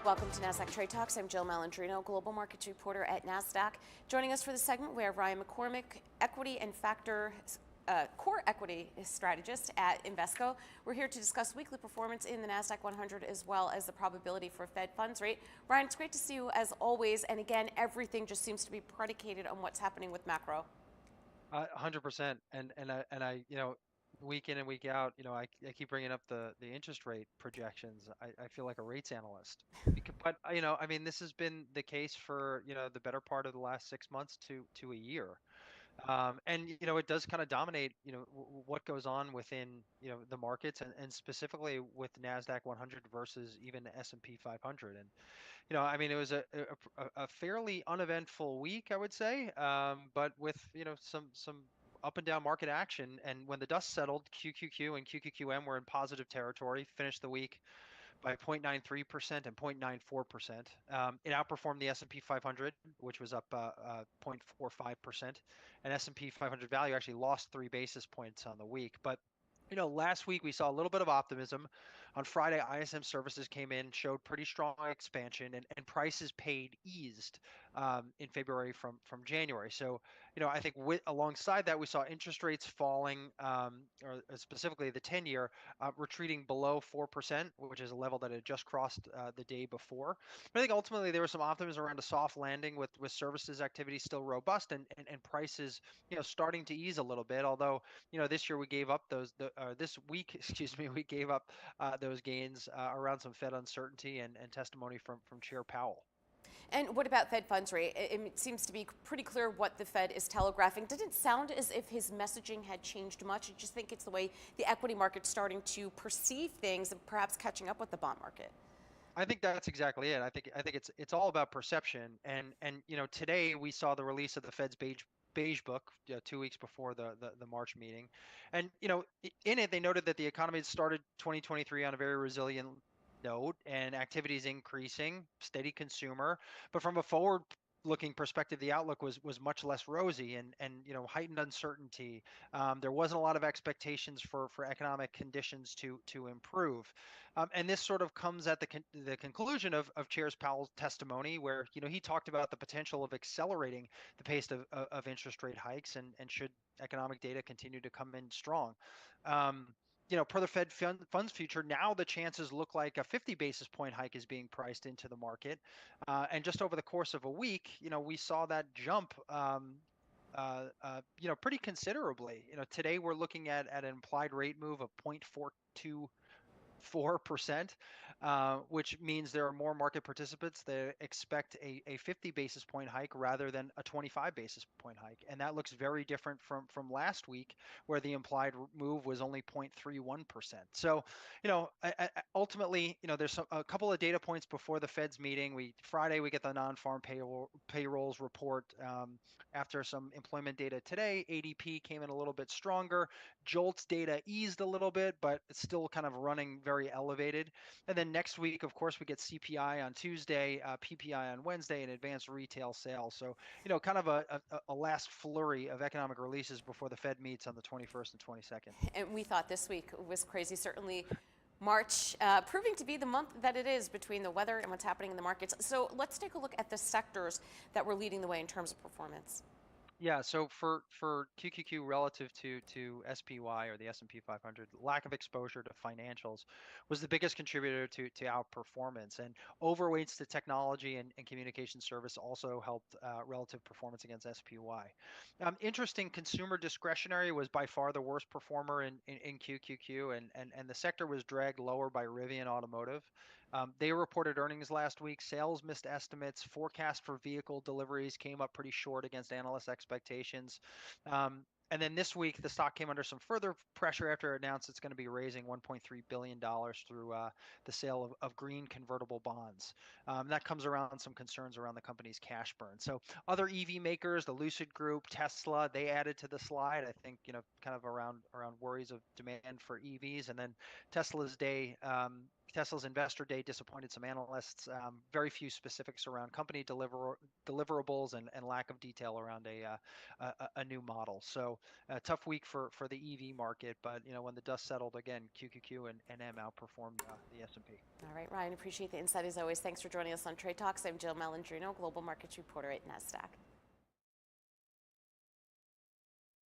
Welcome to Nasdaq Trade Talks. I'm Jill Malandrino, global markets reporter at Nasdaq. Joining us for the segment, we have Ryan McCormack, equity and factor core equity strategist at Invesco. We're here to discuss weekly performance in the Nasdaq-100 as well as the probability for Fed funds rate. Ryan, it's great to see you as always. And again, everything just seems to be predicated on what's happening with macro. 100%. And I, week in and week out, I keep bringing up the interest rate projections. I feel like a rates analyst. But I mean, this has been the case for the better part of the last 6 months to a year. And it does kind of dominate what goes on within the markets, and specifically with Nasdaq 100 versus even the S&P 500. And I mean, it was a fairly uneventful week, I would say, but with some up and down market action. And when the dust settled, QQQ and QQQM were in positive territory, finished the week by 0.93% and 0.94%. It outperformed the S&P 500, which was up 0.45%, and S&P 500 value actually lost 3 basis points on the week. But last week we saw a little bit of optimism. On Friday, ISM services came in, showed pretty strong expansion, and prices paid eased in February from January. So, I think alongside that, we saw interest rates falling, or specifically the 10-year retreating below 4%, which is a level that had just crossed the day before. But I think ultimately there was some optimism around a soft landing with services activity still robust, and prices, starting to ease a little bit. Although, this year we gave up this week, excuse me, we gave up those gains around some Fed uncertainty and testimony from Chair Powell. And what about Fed funds rate? It seems to be pretty clear what the Fed is telegraphing. Didn't sound as if his messaging had changed much. I just think it's the way the equity market's starting to perceive things and perhaps catching up with the bond market. I think that's exactly it. I think it's all about perception. And today we saw the release of the Fed's beige book 2 weeks before the March meeting. And in it they noted that the economy had started 2023 on a very resilient note, and activity is increasing, steady consumer. But from a forward looking perspective, the outlook was much less rosy, and heightened uncertainty. There wasn't a lot of expectations for economic conditions to improve. And this sort of comes at the conclusion of Chair Powell's testimony, where he talked about the potential of accelerating the pace of interest rate hikes, and should economic data continue to come in strong. Per the Fed funds future, now the chances look like a 50 basis point hike is being priced into the market. And just over the course of a week, we saw that jump, pretty considerably. Today we're looking at an implied rate move of 0.424%, which means there are more market participants that expect a 50 basis point hike rather than a 25 basis point hike. And that looks very different from last week, where the implied move was only 0.31%. So, ultimately, there's a couple of data points before the Fed's meeting. Friday, we get the non-farm payrolls report. After some employment data today, ADP came in a little bit stronger. JOLTS data eased a little bit, but it's still kind of running very elevated. And then next week, of course, we get CPI on Tuesday, PPI on Wednesday, and advanced retail sales. So, kind of a last flurry of economic releases before the Fed meets on the 21st and 22nd. And we thought this week was crazy. Certainly March proving to be the month that it is, between the weather and what's happening in the markets. So let's take a look at the sectors that were leading the way in terms of performance. Yeah, so for QQQ relative to SPY, or the S&P 500, lack of exposure to financials was the biggest contributor to outperformance. And overweights to technology and communication service also helped relative performance against SPY. Interesting, consumer discretionary was by far the worst performer in QQQ, and the sector was dragged lower by Rivian Automotive. They reported earnings last week. Sales missed estimates. Forecast for vehicle deliveries came up pretty short against analyst expectations. And then this week, the stock came under some further pressure after it announced it's going to be raising $1.3 billion through the sale of green convertible bonds. That comes around some concerns around the company's cash burn. So other EV makers, the Lucid Group, Tesla, they added to the slide. I think kind of around worries of demand for EVs. And then Tesla's day Tesla's investor day disappointed some analysts. Very few specifics around company deliverables and lack of detail around a new model. So a tough week for the EV market. But when the dust settled again, QQQ and M outperformed the S&P. All right, Ryan, appreciate the insight as always. Thanks for joining us on Trade Talks. I'm Jill Malandrino, Global Markets Reporter at Nasdaq.